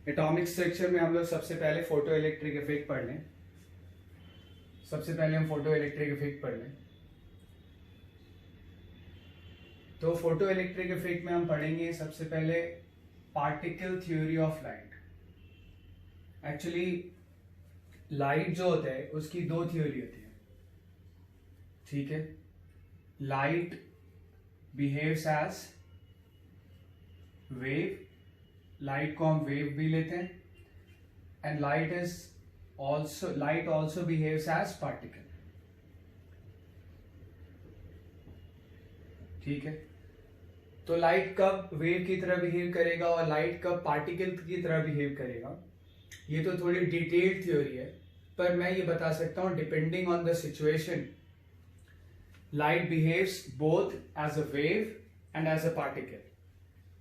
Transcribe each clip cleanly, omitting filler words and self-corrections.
Atomic structure में हम लोग सबसे पहले फोटो इलेक्ट्रिक इफेक्ट पढ़ लें। सबसे पहले हम फोटो इलेक्ट्रिक इफेक्ट पढ़ लें। तो फोटो इलेक्ट्रिक इफेक्ट में हम पढ़ेंगे सबसे पहले particle theory of light. Actually light जो होता है उसकी दो थ्योरी होती है, ठीक है। Light behaves as wave, light को हम वेव भी लेते हैं, and light also behaves as particle, ठीक है। तो लाइट कब वेव की तरह बिहेव करेगा और लाइट कब पार्टिकल की तरह बिहेव करेगा, ये तो थोड़ी डिटेल्ड थ्योरी है, पर मैं ये बता सकता हूं depending on the situation light behaves both as a wave and as a particle,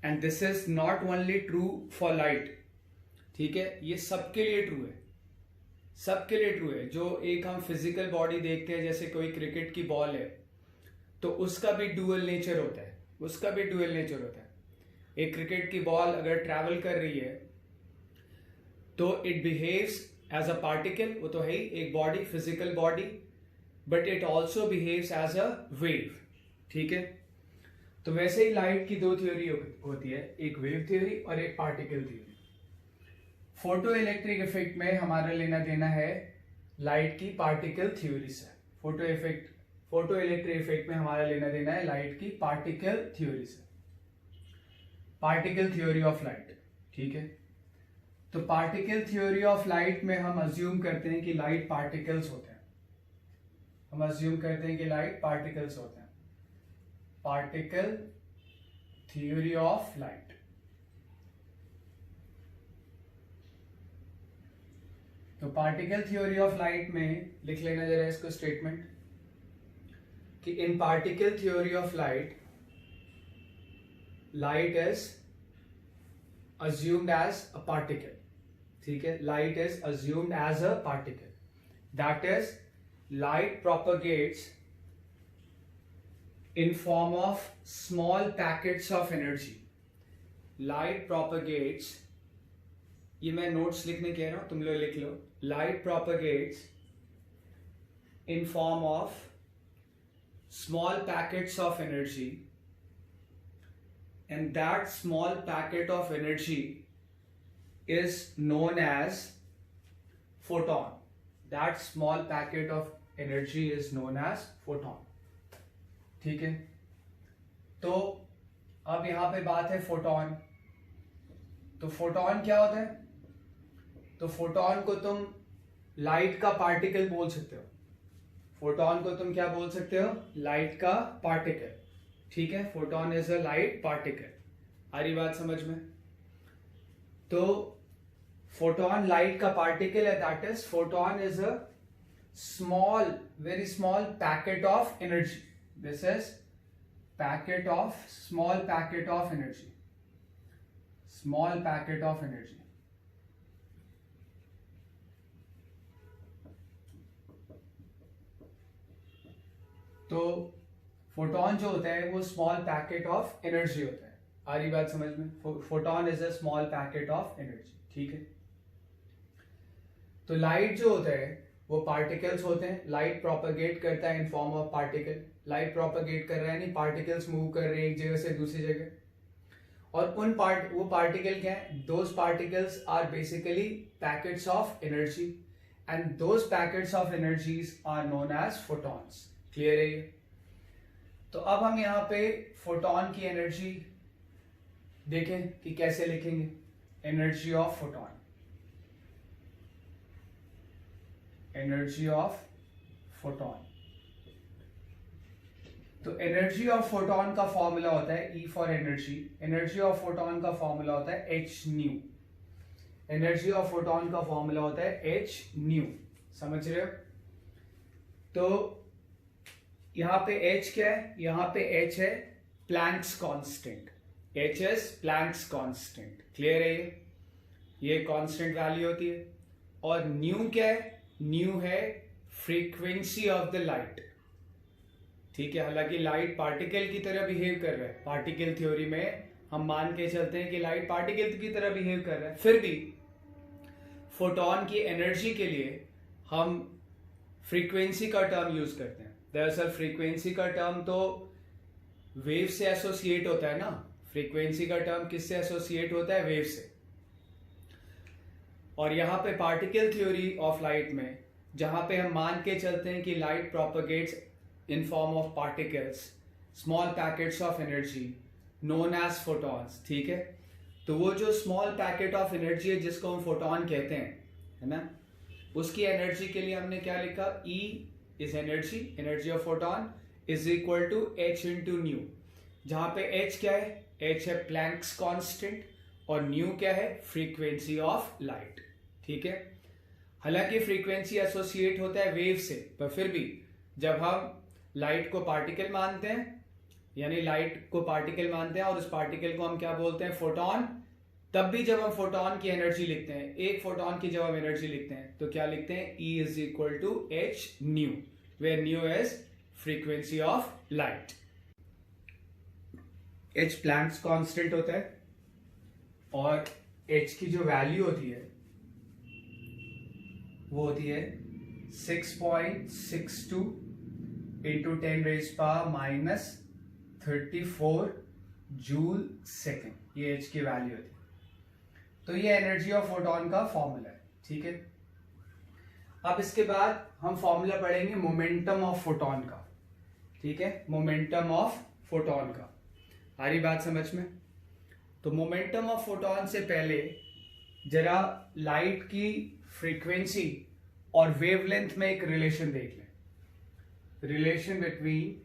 and this is not only true for light, ठीक है। ये सबके लिए ट्रू है, सबके लिए ट्रू है। जो एक हम फिजिकल बॉडी देखते हैं, जैसे कोई क्रिकेट की बॉल है, तो उसका भी डुअल नेचर होता है, उसका भी डुअल नेचर होता है। एक क्रिकेट की बॉल अगर ट्रैवल कर रही है तो it behaves as a particle, वो तो है ही एक body, physical body, but it also behaves as a wave, ठीक है। तो वैसे ही लाइट की दो थ्योरी होती है, एक वेव थ्योरी और एक particle theory. Photo electric effect में हमारा लेना देना है लाइट की पार्टिकल थ्योरी से। फोटो इलेक्ट्रिक इफेक्ट में हमारा लेना देना है लाइट की पार्टिकल थ्योरी से, पार्टिकल थ्योरी ऑफ लाइट, ठीक है। तो पार्टिकल थ्योरी ऑफ लाइट में हम अज्यूम करते हैं कि लाइट पार्टिकल्स होते हैं, हम अज्यूम करते हैं कि लाइट पार्टिकल्स होते हैं। पार्टिकल थ्योरी ऑफ लाइट, तो पार्टिकल थ्योरी ऑफ लाइट में लिख लेना जरा इसको स्टेटमेंट कि in particle theory of light, light is assumed as a particle, ठीक है। light is assumed as a particle, that is light propagates in form of small packets of energy. light propagates, ये मैं notes लिखने कह रहा हूं, तुम लोग लिख लो। light propagates in form of small packets of energy, and that small packet of energy is known as photon. That small packet of energy is known as photon, ठीक है। तो अब यहां पे बात है फोटोन। तो फोटोन क्या होता है? तो फोटोन को तुम लाइट का पार्टिकल बोल सकते हो। फोटोन को तुम क्या बोल सकते हो? लाइट का पार्टिकल, ठीक है। Photon is a light particle. आ रही बात समझ में? तो फोटोन लाइट का पार्टिकल है, that is photon is a small, very small packet of energy. This is packet of, small packet of energy, small packet of energy. तो photon जो होता है वो स्मॉल पैकेट ऑफ एनर्जी होता है। आ रही बात समझ में? Photon is a small packet of energy, ठीक है। तो लाइट जो होता है वो पार्टिकल्स होते हैं। लाइट प्रोपेगेट करता है इन form of particle. Light propagate कर रहा है, नहीं पार्टिकल्स मूव कर रहे हैं एक जगह से दूसरी जगह। और वो पार्टिकल क्या है? Those particles are basically packets of energy, and those packets of energies are known as photons. Clear है ये? तो अब हम यहां पे फोटोन की एनर्जी देखें कि कैसे लिखेंगे। Energy of photon, energy of photon. तो एनर्जी ऑफ फोटोन का फॉर्मूला होता है E for energy. Energy of photon का फॉर्मूला होता है H new. Energy of photon का फॉर्मूला होता है एच न्यू, समझ रहे हो? तो यहां पे H क्या है? यहां पे H है Planck's constant. H is Planck's constant. Clear है ये कांस्टेंट वैल्यू होती है। और न्यू क्या है? न्यू है फ्रीक्वेंसी ऑफ द लाइट, ठीक है। हालांकि लाइट पार्टिकल की तरह बिहेव कर रहा है, पार्टिकल थ्योरी में हम मान के चलते हैं कि लाइट पार्टिकल की तरह बिहेव कर रहा है, फिर भी फोटोन की एनर्जी के लिए हम फ्रीक्वेंसी का टर्म यूज करते हैं। दरअसल फ्रीक्वेंसी का टर्म तो वेव से एसोसिएट होता है ना, फ्रीक्वेंसी का टर्म किससे एसोसिएट होता है? वेव से। और यहां पे पार्टिकल थ्योरी ऑफ लाइट में जहां पे हम मान के चलते हैं कि light propagates in form of particles, small packets of energy known as photons, ठीक है। तो वो जो स्मॉल पैकेट ऑफ एनर्जी है जिसको हम फोटोन कहते हैं, है ना, उसकी एनर्जी के लिए हमने क्या लिखा? E is energy of photon is equal to h into nu, जहां पे h क्या है? h है प्लैंक्स कांस्टेंट और न्यू क्या है? फ्रीक्वेंसी ऑफ लाइट, ठीक है। हालांकि फ्रीक्वेंसी एसोसिएट होता है वेव से, पर फिर भी जब हम लाइट को पार्टिकल मानते हैं, यानी लाइट को पार्टिकल मानते हैं और उस पार्टिकल को हम क्या बोलते हैं? फोटोन, तब भी जब हम फोटोन की एनर्जी लिखते हैं, एक फोटोन की जब हम एनर्जी लिखते हैं तो क्या लिखते हैं? E is equal to h nu, where nu is frequency of light. h Planck's constant होता है और h की जो वैल्यू होती है वो होती है 6.62 इंटू 10⁻⁻34 जूल सेकेंड, ये h की वैल्यू होती है। तो ये एनर्जी ऑफ फोटोन का फॉर्मूला है, ठीक है। अब इसके बाद हम फॉर्मूला पढ़ेंगे मोमेंटम ऑफ फोटोन का, ठीक है, मोमेंटम ऑफ फोटोन का। आ रही बात समझ में? तो मोमेंटम ऑफ फोटोन से पहले जरा लाइट की फ्रीक्वेंसी और वेवलेंथ में एक रिलेशन देख लें। Relation between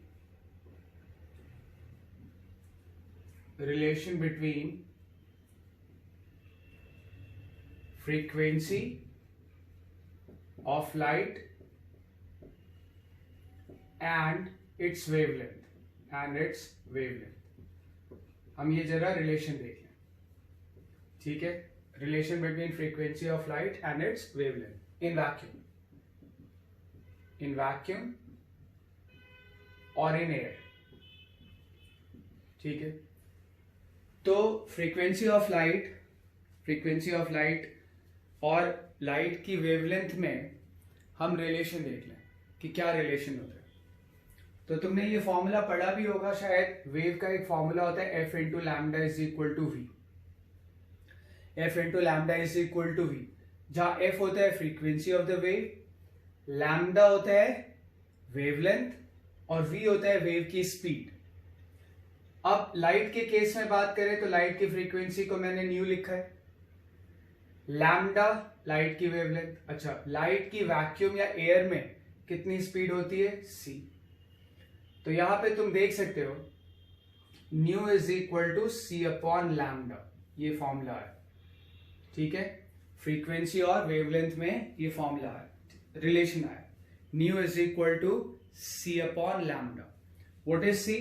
frequency of light and it's wavelength, हम ये जरा रिलेशन देख लें, ठीक है। Relation between frequency of light and it's wavelength in vacuum और इन एयर, ठीक है। तो फ्रीक्वेंसी ऑफ लाइट और लाइट की वेवलेंथ में हम रिलेशन देख लें कि क्या रिलेशन होता है। तो तुमने ये फॉर्मूला पढ़ा भी होगा शायद, वेव का एक फॉर्मूला होता है F into lambda is equal to V, F into lambda is equal to V, जहां F होता है frequency of the wave, lambda होता है वेवलेंथ और v होता है वेव की स्पीड। अब लाइट के केस में बात करें तो लाइट की फ्रीक्वेंसी को मैंने न्यू लिखा है, लैम्डा लाइट की वेवलेंथ। अच्छा, लाइट की वैक्यूम या एयर में कितनी स्पीड होती है? c। तो यहां पे तुम देख सकते हो nu is equal to c upon lambda, ये फॉर्मूला है, ठीक है। फ्रीक्वेंसी और वेवलेंथ में ये फॉर्मूला है, रिलेशन है, nu is equal to c upon lambda. What is c?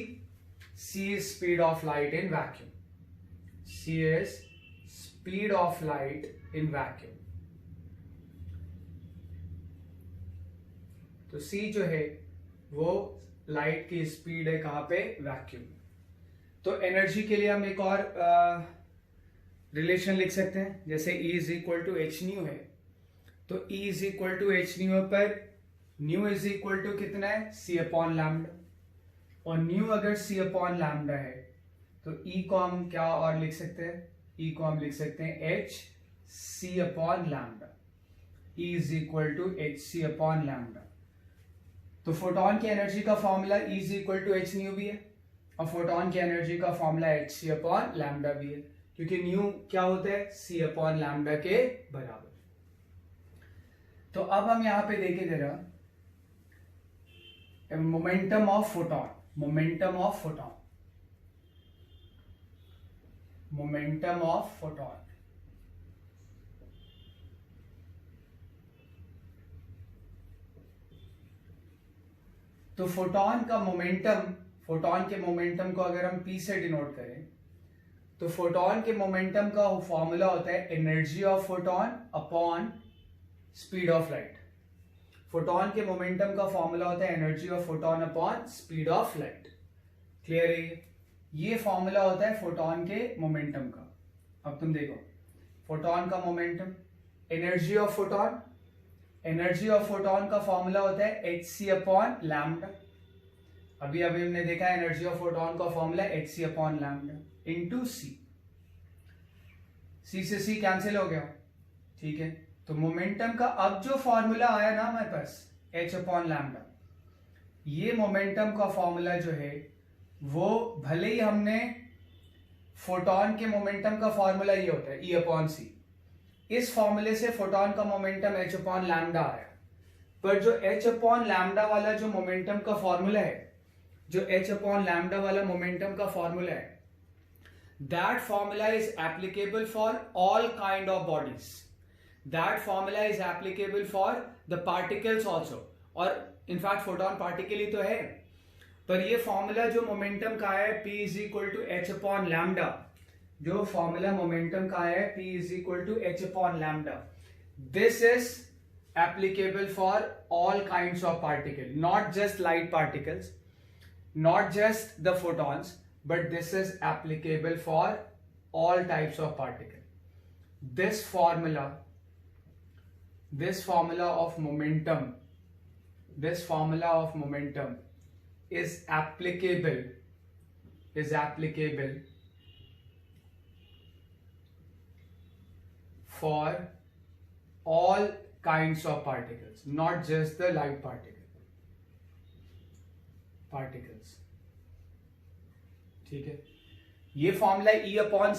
c is speed of light in vacuum. c is speed of light in vacuum. तो c जो है वो लाइट की स्पीड है कहां पे? वैक्यूम। तो एनर्जी के लिए हम एक और रिलेशन लिख सकते हैं, जैसे E is equal to H nu है, तो E is equal to H nu पर न्यू इज इक्वल टू कितना है? c upon lambda. और न्यू अगर c अपॉन लैम्डा है तो E को हम क्या और लिख सकते हैं? E को हम लिख सकते हैं h c upon lambda, E is equal to H C upon lambda. तो फोटोन की एनर्जी का formula E is equal to H nu भी है और फोटोन की एनर्जी का formula H C upon lambda भी है, क्योंकि न्यू क्या होता है? c अपॉन लैम्डा के बराबर। तो अब हम यहां पे देखें जरा momentum of photon, momentum of photon. तो फोटोन का मोमेंटम, फोटोन के मोमेंटम को अगर हम p से डिनोट करें तो फोटोन के मोमेंटम का फॉर्मूला होता है energy of photon upon speed of light. Photon के मोमेंटम का फॉर्मूला होता है energy of photon upon speed of light. Clear है ये? ये फॉर्मूला होता है फोटोन के मोमेंटम का। अब तुम देखो फोटोन का momentum, energy of photon, energy of photon का फॉर्मूला होता है hc अपॉन लैम्डा। अभी अभी हमने देखा एनर्जी ऑफ फोटोन का formula hc upon lambda into C से सी कैंसिल हो गया, ठीक है। तो मोमेंटम का अब जो फॉर्मूला आया ना हमारे पास h अपॉन लैम्डा, ये मोमेंटम का फॉर्मूला जो है वो भले ही हमने फोटोन के मोमेंटम का फॉर्मूला ये होता है E अपॉन सी, इस फॉर्मूले से फोटोन का मोमेंटम h अपॉन लैम्डा आया, पर जो h अपॉन लैम्डा वाला जो मोमेंटम का फॉर्मूला है, जो h अपॉन लैम्डा वाला मोमेंटम का फॉर्मूला है, that formula is applicable for all kind of bodies, that formula is applicable for the particles also, और इनफैक्ट फोटोन पार्टिकल ही तो है। पर ये फॉर्मूला जो मोमेंटम का है P is equal to H upon lambda, जो फॉर्मूला मोमेंटम का है P is equal to H upon lambda, this is applicable for all kinds of particle, not just light particles, not just the photons, but this is applicable for all types of particle. This formula of momentum, this formula of momentum is applicable for all kinds of particles, not just the light particles, ठीक है। ये formula E upon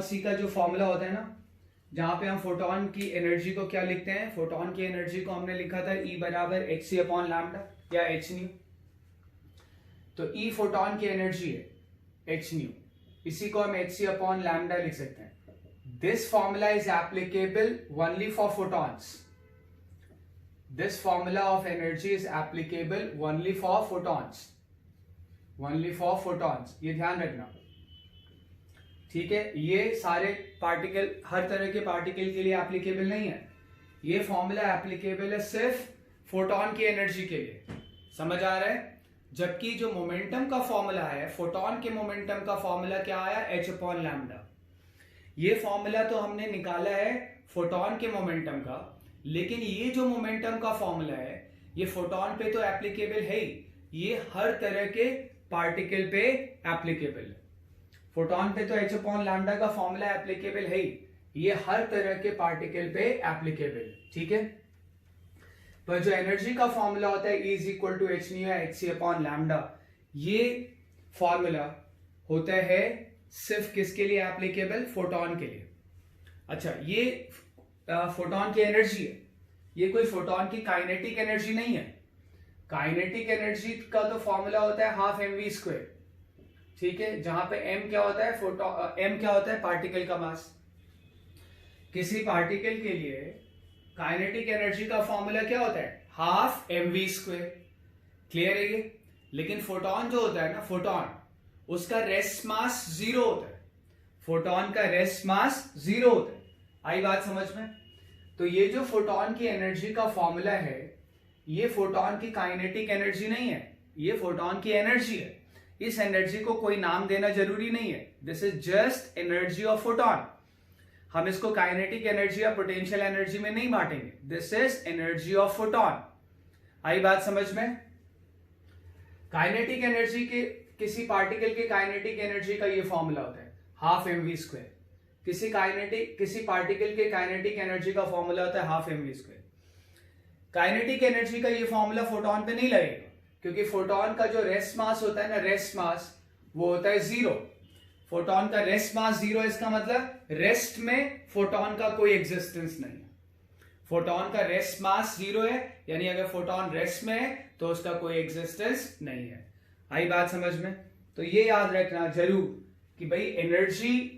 सी का जो formula होता है ना, जहां पे हम फोटोन की एनर्जी को क्या लिखते हैं, फोटोन की एनर्जी को हमने लिखा था E बराबर hc अपॉन लैम्डा या h न्यू। तो E फोटोन की एनर्जी है h न्यू, इसी को हम hc अपॉन लैम्डा लिख सकते हैं। This formula is applicable only for photons, this formula of energy is applicable only for photons, ये ध्यान रखना, ठीक है। ये सारे पार्टिकल, हर तरह के पार्टिकल के लिए एप्लीकेबल नहीं है, ये फॉर्मूला एप्लीकेबल है सिर्फ फोटोन की एनर्जी के लिए, समझ आ रहा है। जबकि जो मोमेंटम का फॉर्मूला है, फोटोन के मोमेंटम का फॉर्मूला क्या आया, h अपॉन लैम्डा। ये फॉर्मूला तो हमने निकाला है फोटोन के मोमेंटम का, लेकिन ये जो मोमेंटम का फॉर्मूला है ये फोटोन पे तो एप्लीकेबल है ही, ये हर तरह के पार्टिकल पे एप्लीकेबल है। फोटोन पे तो h अपॉन लैम्डा का फॉर्मूला एप्लीकेबल है ही, ये हर तरह के पार्टिकल पे एप्लीकेबल है, ठीक है। पर जो एनर्जी का फॉर्मूला होता है E is equal to H nu या hc अपॉन लैम्डा, ये फॉर्मूला होता है सिर्फ किसके लिए एप्लीकेबल, फोटोन के लिए। अच्छा, ये फोटोन की एनर्जी है, ये कोई फोटोन की काइनेटिक एनर्जी नहीं है। काइनेटिक एनर्जी का तो फॉर्मूला होता है हाफ mv², ठीक है, जहां पे m क्या होता है, m क्या होता है, पार्टिकल का मास। किसी पार्टिकल के लिए काइनेटिक एनर्जी का फॉर्मूला क्या होता है, हाफ mv², क्लियर है ये। लेकिन फोटोन जो होता है ना, फोटोन, उसका रेस्ट मास 0 होता है, फोटोन का रेस्ट मास 0 होता है। आई बात समझ में। तो ये जो फोटोन की एनर्जी का फॉर्मूला है, ये फोटोन की काइनेटिक एनर्जी नहीं है, ये फोटोन की एनर्जी है। इस एनर्जी को कोई नाम देना जरूरी नहीं है, this is just energy of photon. हम इसको काइनेटिक एनर्जी या पोटेंशियल एनर्जी में नहीं बांटेंगे, this is energy of photon. आई बात समझ में। काइनेटिक एनर्जी के, किसी पार्टिकल के काइनेटिक एनर्जी का ये फॉर्मूला होता है हाफ mv²। किसी पार्टिकल के काइनेटिक एनर्जी का फॉर्मूला होता है हाफ mv²। काइनेटिक एनर्जी का ये फॉर्मूला फोटोन पे नहीं लगेगा, क्योंकि फोटोन का जो रेस्ट मास होता है ना, रेस्ट मास, वो होता है 0। फोटोन का रेस्ट मास 0 है, इसका मतलब रेस्ट में फोटोन का कोई एग्जिस्टेंस नहीं है। फोटोन का रेस्ट मास 0 है, यानी अगर फोटोन रेस्ट में है तो उसका कोई एग्जिस्टेंस नहीं है। आई बात समझ में। तो ये याद रखना जरूर कि भाई एनर्जी,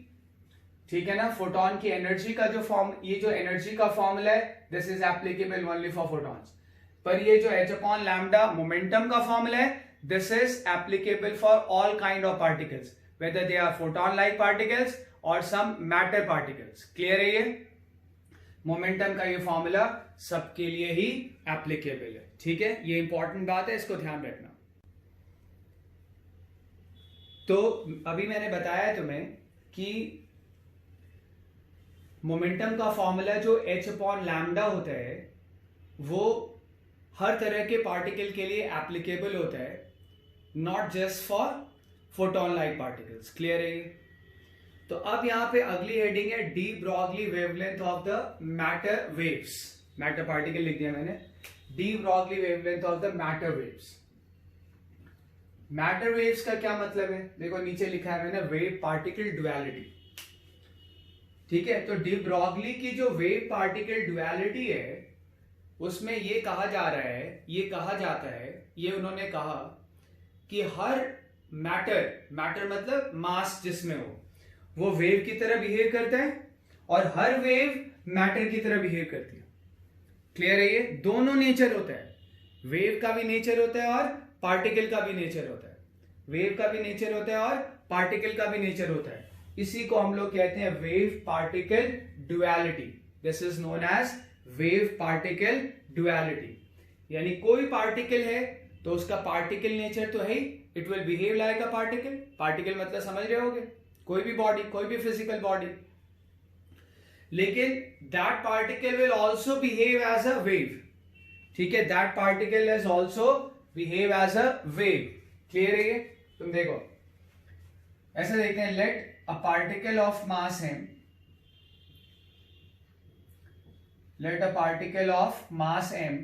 ठीक है ना, फोटोन की एनर्जी का जो फॉर्म, ये जो एनर्जी का फॉर्मूला है, this is applicable only for photons. पर ये जो h अपॉन लैम्डा मोमेंटम का फॉर्मूला है, this is applicable for all kind of particles, whether they are photon like particles और सम मैटर पार्टिकल्स। क्लियर है ये। मोमेंटम का ये फॉर्मूला सबके लिए ही एप्लीकेबल है, ठीक है। ये इंपॉर्टेंट बात है, इसको ध्यान रखना। तो अभी मैंने बताया तुम्हें कि मोमेंटम का फॉर्मूला जो h अपॉन लैम्डा होता है वो हर तरह के पार्टिकल के लिए एप्लीकेबल होता है, not just for photon like particles. Clear है ये? तो अब यहां पे अगली हेडिंग है de Broglie wavelength of the matter waves. Matter particle लिख दिया मैंने, de Broglie wavelength of the matter waves. Matter waves का क्या मतलब है? देखो नीचे लिखा है मैंने वेव पार्टिकल ड्युअलिटी। ठीक है, तो डी ब्रॉगली की जो वेव पार्टिकल ड्युअलिटी है उसमें ये कहा जा रहा है, ये कहा जाता है, ये उन्होंने कहा कि हर मैटर मतलब मास जिसमें हो वो वेव की तरह बिहेव करता है और हर वेव मैटर की तरह बिहेव करती है। क्लियर है? ये दोनों नेचर होता है, वेव का भी नेचर होता है और पार्टिकल का भी नेचर होता है। वेव का भी नेचर होता है और पार्टिकल का भी नेचर होता है। इसी को हम लोग कहते हैं wave particle duality. This is known as wave particle duality. यानी कोई पार्टिकल है तो उसका पार्टिकल नेचर तो है ही, it will behave like a particle. Particle मतलब समझ रहे होगे, कोई भी बॉडी, कोई भी फिजिकल बॉडी। लेकिन that particle will also behave as a wave. ठीक है, that particle is also behave as a wave. Clear है ये? तुम देखो ऐसे देखते हैं, let a particle of mass m, let a particle of mass m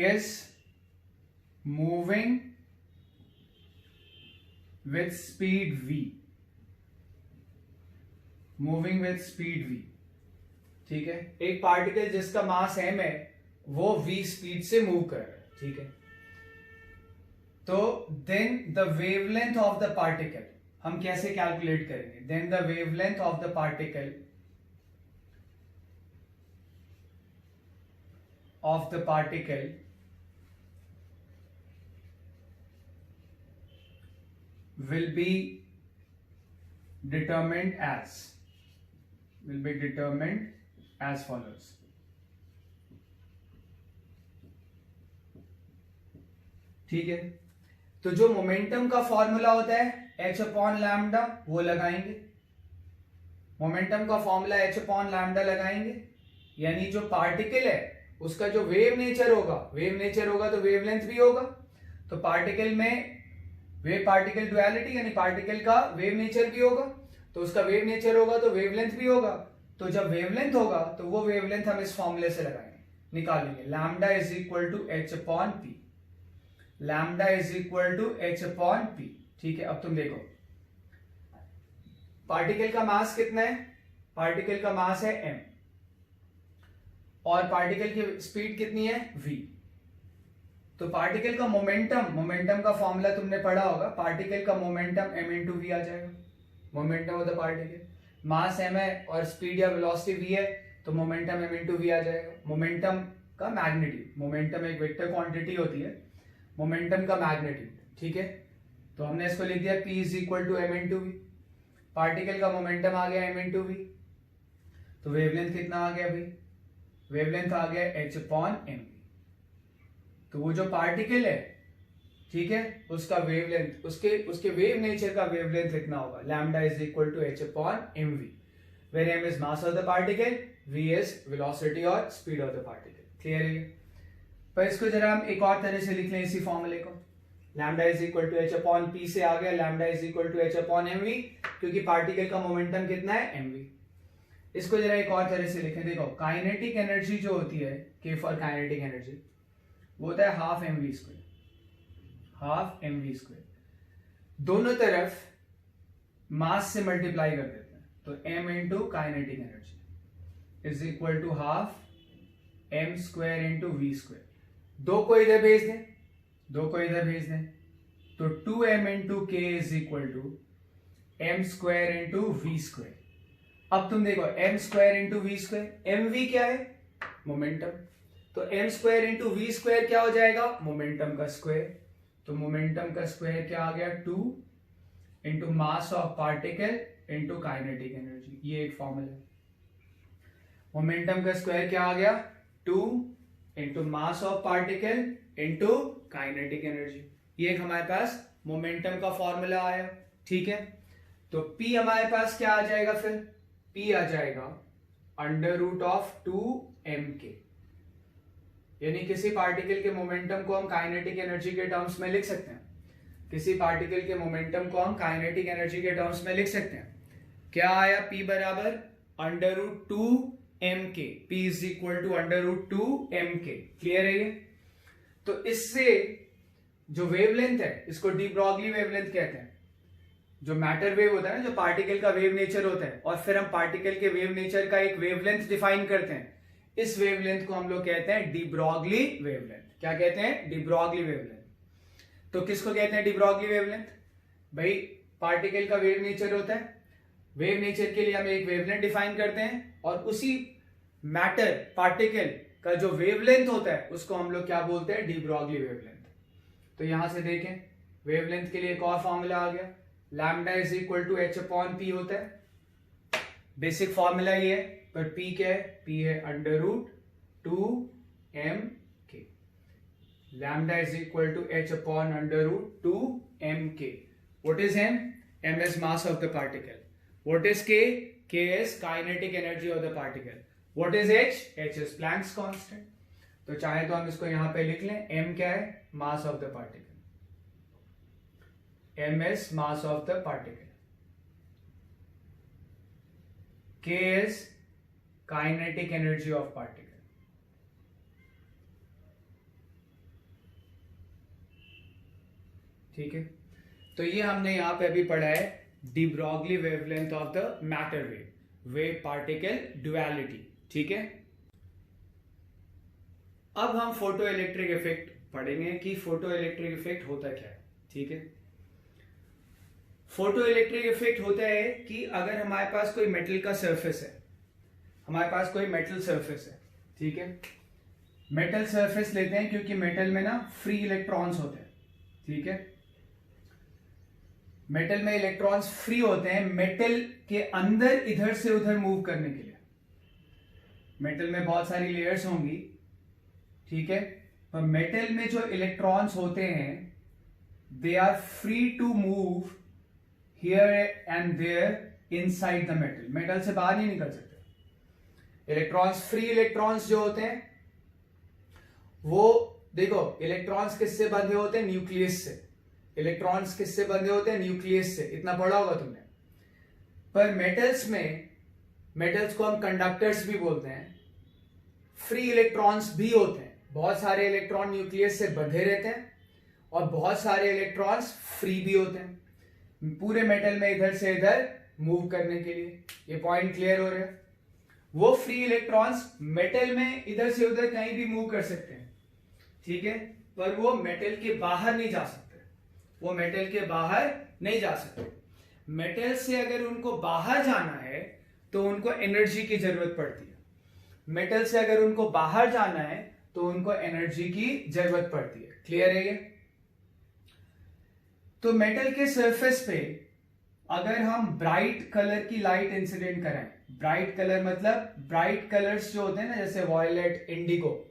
is moving with speed v, moving with speed v। ठीक है, एक पार्टिकल जिसका मास m है वो v स्पीड से मूव कर रहा है। ठीक है, तो then the wavelength of the particle हम कैसे कैलकुलेट करेंगे? Then the wavelength of the particle will be determined as follows। ठीक है, तो जो मोमेंटम का फॉर्मूला होता है h अपॉन लैम्डा वो लगाएंगे। मोमेंटम का फॉर्मूला h अपॉन लैम्डा लगाएंगे, यानी जो पार्टिकल है उसका जो वेव नेचर होगा तो वेवलेंथ भी होगा। तो पार्टिकल में वेव पार्टिकल ड्युअलिटी यानी पार्टिकल का वेव नेचर भी होगा, तो उसका वेव नेचर होगा तो वेवलेंथ भी होगा। तो जब वेवलेंथ होगा तो वो वेवलेंथ हम इस फॉर्मूले से लगाएंगे, निकालेंगे। Lambda is equal to H upon P, lambda is equal to H upon P. ठीक है, अब तुम देखो पार्टिकल का मास कितना है? पार्टिकल का मास है m और पार्टिकल की स्पीड कितनी है? v। तो पार्टिकल का मोमेंटम का फॉर्मूला तुमने पढ़ा होगा, पार्टिकल का मोमेंटम m इंटू वी आ जाएगा। Momentum of the particle, mass m है और स्पीड या वेलोसिटी v है, तो मोमेंटम m इंटू वी आ जाएगा। मोमेंटम का मैग्नीट्यूड, मोमेंटम एक वेक्टर क्वांटिटी होती है, मोमेंटम का मैग्नीट्यूड। ठीक है, तो हमने इसको लिख दिया p is equal to m into वी। पार्टिकल का मोमेंटम आ गया m इंटू वी, तो वेवलेंथ कितना आ गया भाई? वेवलेंथ आ गया h अपॉन m। तो वो जो पार्टिकल है, ठीक है, उसका वेवलेंथ, उसके वेव नेचर का वेवलेंथ कितना होगा? Lambda is equal to h upon M V, where m is mass of the particle, v is velocity और speed of the particle. Clear है? पर इसको जरा हम एक और तरह से लिख लें इसी फॉर्मूले को। Lambda is equal to H upon P से आ गया lambda is equal to H upon M V, क्योंकि पार्टिकल का मोमेंटम कितना है? M V. इसको जरा एक और तरह से लिखें, देखो काइनेटिक एनर्जी जो होती है, के फॉर काइनेटिक एनर्जी, वो होता है half M V square, half M V square. दोनों तरफ मास से मल्टीप्लाई कर देते हैं, तो m into kinetic energy is equal to half m square into V square. दो को इधर भेज दें, दो को इधर भेज दें, तो 2m into K is equal to m square into V square. अब तुम देखो m square into V square, M V क्या है? मोमेंटम। तो m square into V square क्या हो जाएगा? मोमेंटम का स्क्वायर। तो मोमेंटम का स्क्वायर क्या आ गया? 2 into mass of particle into kinetic energy. ये एक फॉर्मूला है। मोमेंटम का स्क्वायर क्या आ गया? 2 into mass of particle into kinetic energy. ये एक हमारे पास मोमेंटम का फॉर्मूला आया, ठीक है। तो P हमारे पास क्या आ जाएगा फिर? P आ जाएगा √2mk, यानी किसी पार्टिकल के मोमेंटम को हम काइनेटिक एनर्जी के टर्म्स में लिख सकते हैं। किसी पार्टिकल के मोमेंटम को हम काइनेटिक एनर्जी के टर्म्स में लिख सकते हैं। क्या आया? P बराबर √2mk, P is equal to √2mk। Clear है ये? तो इससे जो वेवलेंथ है इसको डी ब्रॉगली वेवलेंथ कहते हैं। जो मैटर वेव होता है ना, जो पार्टिकल का वेव नेचर होता है, और फिर हम पार्टिकल के वेव नेचर का एक वेवलेंथ डिफाइन करते हैं। इस वेवलेंथ को हम लोग कहते हैं डी ब्रॉगली वेवलेंथ। क्या कहते हैं? De Broglie wavelength. तो किसको कहते हैं डी ब्रॉगली वेवलेंथ? भाई पार्टिकल का वेव नेचर होता है, वेव नेचर के लिए हम एक वेवलेंथ डिफाइन करते हैं, और उसी मैटर पार्टिकल का जो वेवलेंथ होता है उसको हम लोग क्या बोलते हैं? De Broglie wavelength. तो यहां से देखें, वेवलेंथ के लिए एक और फॉर्मूला आ गया, lambda is equal to h/p होता है। बेसिक फॉर्मूला ये है, पर p क्या है? p है √2mk। Lambda is equal to h/√2mk। What is m? m is mass of the particle. What is k? k is kinetic energy of the particle. What is h? h is Planck's constant. तो चाहे तो हम इसको यहां पे लिख लें, m क्या है? मास of the particle. m is mass of the particle. k is kinetic energy of particle. ठीक है, तो ये हमने यहां पे अभी पढ़ा है de Broglie wavelength of the matter wave, wave particle duality. ठीक है, अब हम फोटो इलेक्ट्रिक इफेक्ट पढ़ेंगे कि फोटो इलेक्ट्रिक इफेक्ट होता क्या है। ठीक है, फोटो इलेक्ट्रिक इफेक्ट होता है कि अगर हमारे पास कोई मेटल का सरफेस है, हमारे पास कोई मेटल सरफेस है, ठीक है, मेटल सरफेस लेते हैं क्योंकि मेटल में ना फ्री इलेक्ट्रॉन्स होते हैं। ठीक है, मेटल में इलेक्ट्रॉन्स फ्री होते हैं मेटल के अंदर इधर से उधर मूव करने के लिए। मेटल में बहुत सारी लेयर्स होंगी, ठीक है, पर मेटल में जो इलेक्ट्रॉन्स होते हैं they are free to move here and there inside the metal. Metal से बाहर नहीं निकल सकते। इलेक्ट्रॉन्स, फ्री इलेक्ट्रॉन्स जो होते हैं वो, देखो इलेक्ट्रॉन्स किससे बंधे होते हैं? न्यूक्लियस से। इलेक्ट्रॉन्स किससे बंधे होते हैं? न्यूक्लियस से। इतना पढ़ा होगा तुमने। पर मेटल्स में, मेटल्स को हम कंडक्टर्स भी बोलते हैं, फ्री इलेक्ट्रॉन्स भी होते हैं। बहुत सारे इलेक्ट्रॉन न्यूक्लियस से बंधे रहते हैं और बहुत सारे इलेक्ट्रॉन्स फ्री भी होते हैं पूरे मेटल में इधर से इधर मूव करने के लिए। ये पॉइंट क्लियर हो रहा है? वो फ्री इलेक्ट्रॉन्स मेटल में इधर से उधर कहीं भी मूव कर सकते हैं, ठीक है, पर वो मेटल के बाहर नहीं जा सकते। वो मेटल के बाहर नहीं जा सकते। मेटल से अगर उनको बाहर जाना है तो उनको एनर्जी की जरूरत पड़ती है। मेटल से अगर उनको बाहर जाना है तो उनको एनर्जी की जरूरत पड़ती है। क्लियर है ये? तो मेटल के सरफेस पे अगर हम ब्राइट कलर की लाइट इंसिडेंट कराएं, ब्राइट कलर मतलब ब्राइट कलर्स जो होते हैं ना, जैसे वॉयलेट, इंडिगो,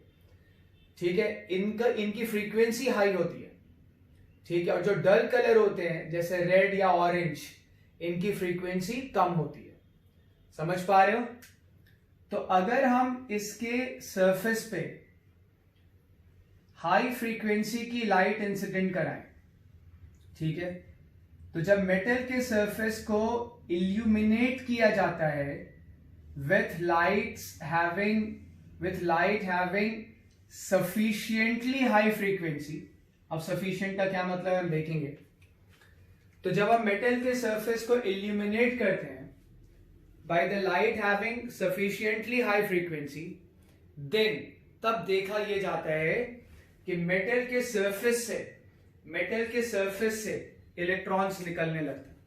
ठीक है, इनकी फ्रीक्वेंसी हाई होती है, ठीक है, और जो डल कलर होते हैं जैसे रेड या ऑरेंज, इनकी फ्रीक्वेंसी कम होती है। समझ पा रहे हो? तो अगर हम इसके सरफेस पे हाई फ्रीक्वेंसी की लाइट इंसिडेंट कराएं, ठीक है, तो जब मेटल के सरफेस को इल्यूमिनेट किया जाता है with light having sufficiently high frequency. अब सफिशिएंट का क्या मतलब हम देखेंगे। तो जब हम मेटल के सरफेस को इल्यूमिनेट करते हैं by the light having sufficiently high frequency, then तब देखा यह जाता है कि मेटल के सरफेस से इलेक्ट्रॉन्स निकलने लगते हैं।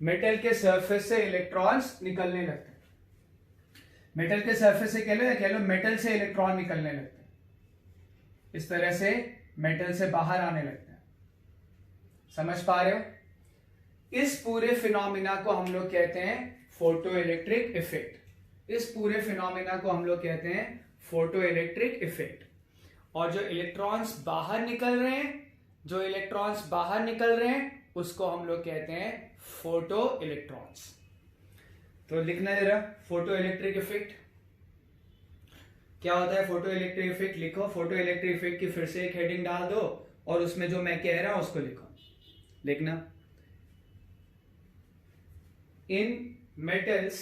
मेटल के सरफेस से इलेक्ट्रॉन्स निकलने लगते हैं। मेटल के सरफेस से कह लो या कह लो मेटल से इलेक्ट्रॉन निकलने लगते हैं। इस तरह से मेटल से बाहर आने लगते हैं। समझ पा रहे हो? इस पूरे फिनोमिना को हम लोग कहते हैं फोटो इलेक्ट्रिक इफेक्ट। इस पूरे फिनोमिना को हम लोग कहते हैं फोटो इलेक्ट्रिक इफेक्ट। और जो इलेक्ट्रॉन्स बाहर निकल रहे हैं जो इलेक्ट्रॉन्स बाहर निकल रहे हैं उसको हम लोग कहते हैं फोटो इलेक्ट्रॉन्स। तो लिखना जरा, फोटो इलेक्ट्रिक इफेक्ट क्या होता है। फोटो इलेक्ट्रिक इफेक्ट लिखो, फोटो इलेक्ट्रिक इफेक्ट की फिर से एक हेडिंग डाल दो और उसमें जो मैं कह रहा हूं उसको लिखो। लिखना, इन metals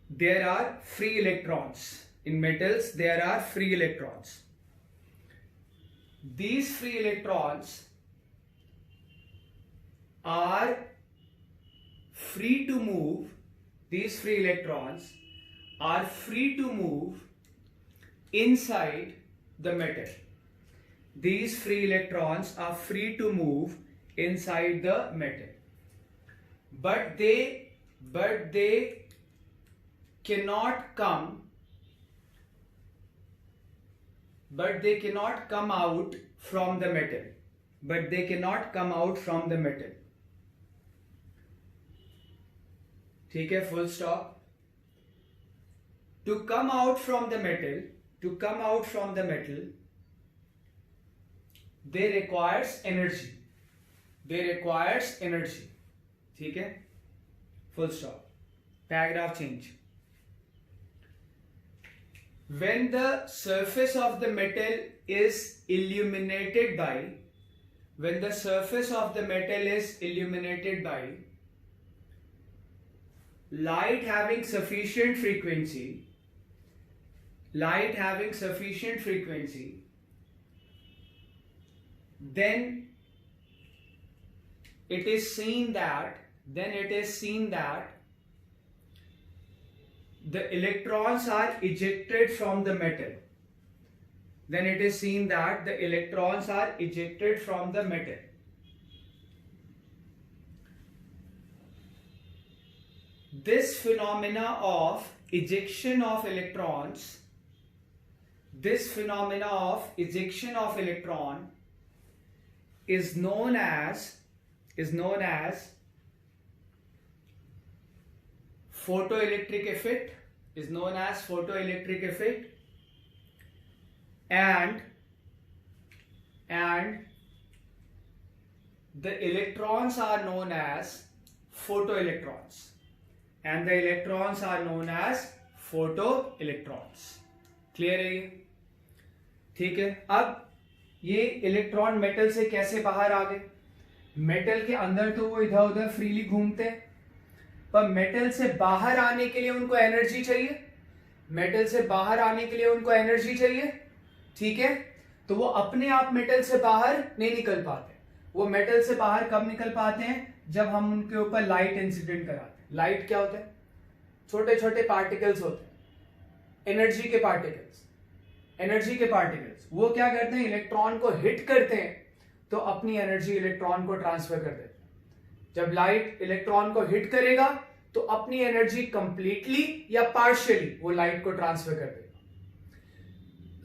there are free electrons. In metals there are free electrons. These free electrons are free to move. These free electrons are free to move inside the metal. These free electrons are free to move inside the metal. But they cannot come out from the metal. But they cannot come out from the metal. ठीक है, full stop. To come out from the metal, they requires energy. ठीक है, full stop. Paragraph change. When the surface of the metal is illuminated by light having sufficient frequency, then it is seen that the electrons are ejected from the metal. This phenomena of ejection of electrons is known as photoelectric effect, and the electrons are known as photoelectrons, clear है ये? ठीक है, अब ये electron metal से कैसे बाहर आ गए? मेटल के अंदर तो वो इधर उधर फ्रीली घूमते हैं, पर मेटल से बाहर आने के लिए उनको एनर्जी चाहिए। ठीक है, तो वो अपने आप मेटल से बाहर नहीं निकल पाते। वो मेटल से बाहर कब निकल पाते हैं? जब हम उनके ऊपर लाइट इंसिडेंट कराते हैं। लाइट क्या होता है? छोटे छोटे पार्टिकल्स होते हैं, एनर्जी के पार्टिकल्स। वो क्या करते हैं? इलेक्ट्रॉन को हिट करते हैं तो अपनी एनर्जी इलेक्ट्रॉन को ट्रांसफर कर देते हैं। जब लाइट इलेक्ट्रॉन को हिट करेगा तो अपनी एनर्जी कंप्लीटली या पार्शियली वो लाइट को ट्रांसफर कर देगा।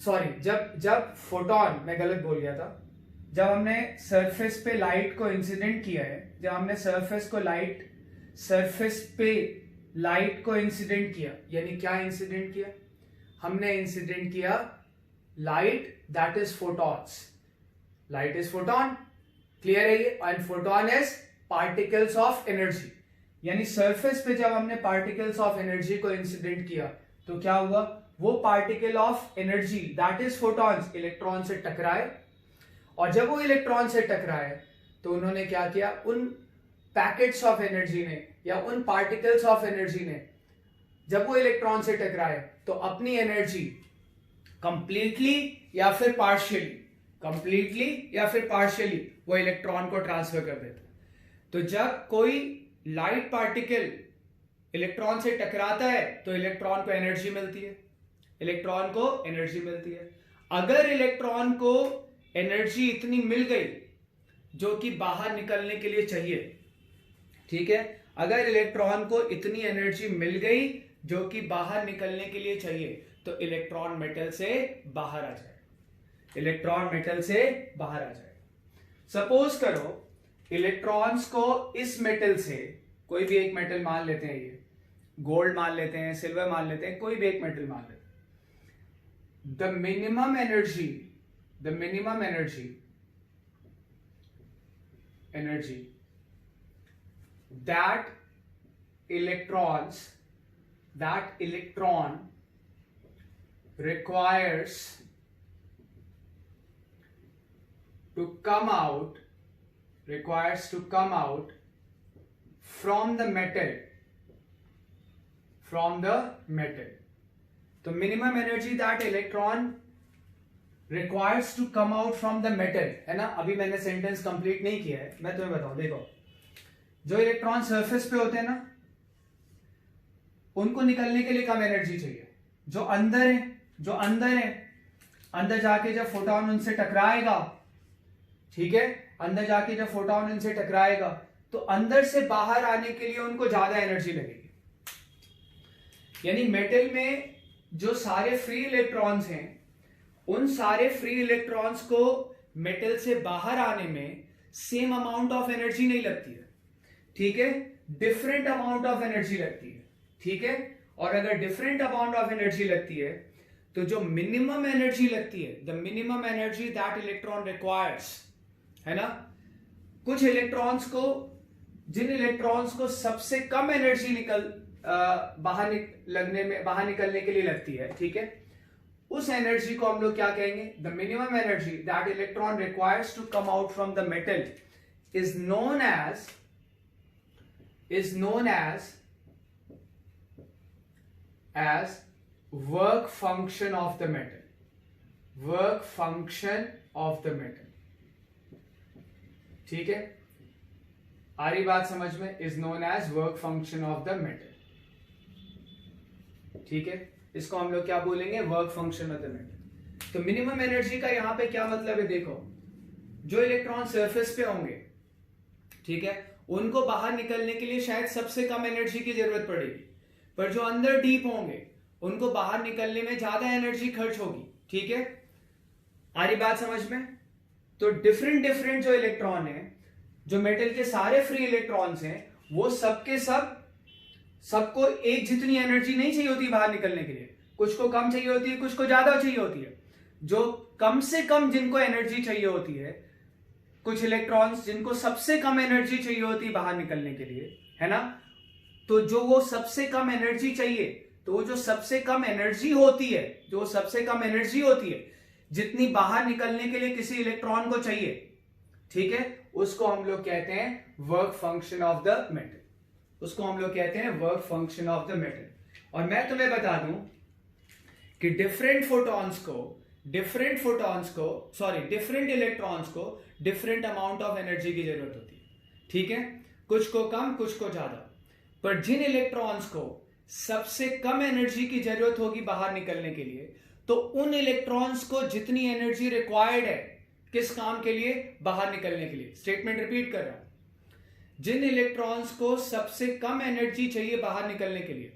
सॉरी, जब फोटोन, मैं गलत बोल गया था, जब हमने सरफेस पे लाइट को इंसिडेंट किया है, जब हमने सरफेस पे लाइट को इंसिडेंट किया, यानी क्या इंसिडेंट किया? हमने इंसिडेंट किया light, that is photons. Light is photon, clear है ये? And photon is particles of energy. यानी सरफेस पे जब हमने पार्टिकल्स ऑफ एनर्जी को इंसिडेंट किया तो क्या हुआ? वो particle of energy that is photons electron से टकराए, और जब वो इलेक्ट्रॉन से टकराए तो उन्होंने क्या किया? उन पैकेट्स ऑफ एनर्जी ने या उन पार्टिकल्स ऑफ एनर्जी ने जब वो इलेक्ट्रॉन से टकराए तो अपनी एनर्जी कंप्लीटली या फिर पार्शियली वो इलेक्ट्रॉन को ट्रांसफर कर देते। तो जब कोई लाइट पार्टिकल इलेक्ट्रॉन से टकराता है तो इलेक्ट्रॉन को एनर्जी मिलती है। अगर इलेक्ट्रॉन को एनर्जी इतनी मिल गई जो कि बाहर निकलने के लिए चाहिए, ठीक है, अगर इलेक्ट्रॉन को इतनी एनर्जी मिल गई जो कि बाहर निकलने के लिए चाहिए तो इलेक्ट्रॉन मेटल से बाहर आ जाए। सपोज करो इलेक्ट्रॉन्स को इस मेटल से, कोई भी एक मेटल मान लेते हैं, ये गोल्ड मान लेते हैं, सिल्वर मान लेते हैं, कोई भी एक मेटल मान लेते हैं। The the minimum energy that electron requires to come out from the metal. तो minimum energy that electron requires to come out from the metal, है ना। अभी मैंने सेंटेंस कंप्लीट नहीं किया है, मैं तुम्हें बताऊं। देखो, जो इलेक्ट्रॉन सरफेस पे होते हैं ना, उनको निकलने के लिए कम एनर्जी चाहिए। जो अंदर है, अंदर जाके जब फोटॉन उनसे टकराएगा, ठीक है, अंदर जाके जब फोटॉन उनसे टकराएगा तो अंदर से बाहर आने के लिए उनको ज्यादा एनर्जी लगेगी। यानी मेटल में जो सारे फ्री इलेक्ट्रॉन्स हैं, उन सारे फ्री इलेक्ट्रॉन्स को मेटल से बाहर आने में सेम अमाउंट ऑफ एनर्जी नहीं लगती है, ठीक है, डिफरेंट अमाउंट ऑफ एनर्जी लगती है, ठीक है। और अगर डिफरेंट अमाउंट ऑफ एनर्जी लगती है तो जो मिनिमम एनर्जी लगती है, the minimum energy that electron requires, है ना, कुछ इलेक्ट्रॉन्स को, जिन इलेक्ट्रॉन्स को सबसे कम एनर्जी बाहर निकलने के लिए लगती है, ठीक है, उस एनर्जी को हम लोग क्या कहेंगे? The minimum energy that electron requires to come out from the metal is known as work function of the metal. ठीक है, आ रही बात समझ में? Is known as work function of the metal. ठीक है, इसको हम लोग क्या बोलेंगे? Work function of the metal. तो मिनिमम एनर्जी का यहां पे क्या मतलब है? देखो, जो इलेक्ट्रॉन सरफेस पे होंगे, ठीक है, उनको बाहर निकलने के लिए शायद सबसे कम एनर्जी की जरूरत पड़ेगी, पर जो अंदर डीप होंगे उनको बाहर निकलने में ज्यादा एनर्जी खर्च होगी। ठीक है, आ रही बात समझ में? तो डिफरेंट जो इलेक्ट्रॉन है, जो मेटल के सारे फ्री इलेक्ट्रॉन्स हैं, वो सबको एक जितनी एनर्जी नहीं चाहिए होती बाहर निकलने के लिए। कुछ को कम चाहिए होती है, कुछ को ज्यादा चाहिए होती है। जो कम से कम जिनको एनर्जी चाहिए होती है, कुछ इलेक्ट्रॉन्स जिनको सबसे कम एनर्जी चाहिए होती है बाहर निकलने के लिए, है ना, तो जो वो सबसे कम एनर्जी चाहिए, तो वो जो सबसे कम एनर्जी होती है, जितनी बाहर निकलने के लिए किसी इलेक्ट्रॉन को चाहिए, ठीक है, उसको हम लोग कहते हैं work function of the metal. और मैं तुम्हें बता दूं कि डिफरेंट इलेक्ट्रॉन्स को डिफरेंट अमाउंट ऑफ एनर्जी की जरूरत होती है। ठीक है, कुछ को कम, कुछ को ज्यादा। पर जिन इलेक्ट्रॉन्स को सबसे कम एनर्जी की जरूरत होगी बाहर निकलने के लिए, तो उन इलेक्ट्रॉन्स को जितनी एनर्जी रिक्वायर्ड है किस काम के लिए? बाहर निकलने के लिए। स्टेटमेंट रिपीट कर रहा हूं, जिन इलेक्ट्रॉन्स को सबसे कम एनर्जी चाहिए बाहर निकलने के लिए,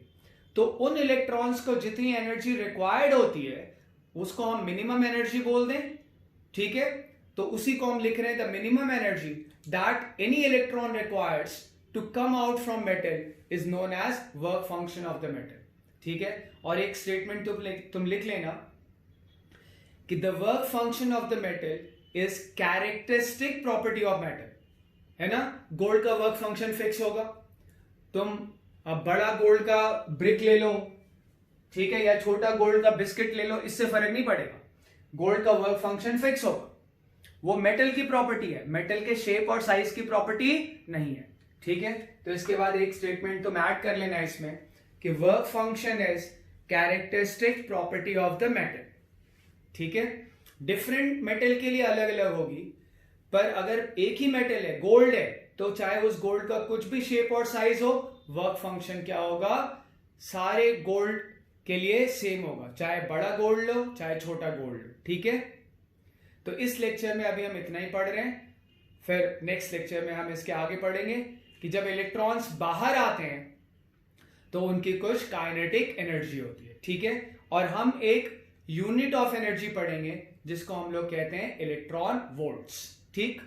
तो उन इलेक्ट्रॉन्स को जितनी एनर्जी रिक्वायर्ड होती है उसको हम मिनिमम एनर्जी बोल दें। ठीक है, तो उसी को हम लिख रहे हैं, the minimum energy that any electron requires to come out from metal is known as work function of the metal. ठीक है, और एक स्टेटमेंट तुम लिख लेना कि the work function of the metal is characteristic property of metal, है ना। गोल्ड का वर्क फंक्शन फिक्स होगा, तुम अब बड़ा गोल्ड का ब्रिक ले लो, ठीक है, या छोटा गोल्ड का बिस्किट ले लो, इससे फर्क नहीं पड़ेगा। गोल्ड का वर्क फंक्शन फिक्स होगा, वो मेटल की प्रॉपर्टी है, मेटल के शेप और साइज की प्रॉपर्टी नहीं है। ठीक है, तो इसके बाद एक स्टेटमेंट तुम ऐड कर लेना इसमें कि work function is characteristic property of the metal. ठीक है, डिफरेंट मेटल के लिए अलग अलग होगी, पर अगर एक ही मेटल है, गोल्ड है, तो चाहे उस गोल्ड का कुछ भी शेप और साइज हो, वर्क फंक्शन क्या होगा? सारे गोल्ड के लिए सेम होगा, चाहे बड़ा गोल्ड लो चाहे छोटा गोल्ड लो। ठीक है, तो इस लेक्चर में अभी हम इतना ही पढ़ रहे हैं, फिर नेक्स्ट लेक्चर में हम इसके आगे पढ़ेंगे कि जब इलेक्ट्रॉन्स बाहर आते हैं तो उनकी कुछ काइनेटिक एनर्जी होती है। ठीक है, और हम एक यूनिट ऑफ एनर्जी पढ़ेंगे जिसको हम लोग कहते हैं इलेक्ट्रॉन वोल्ट्स। ठीक।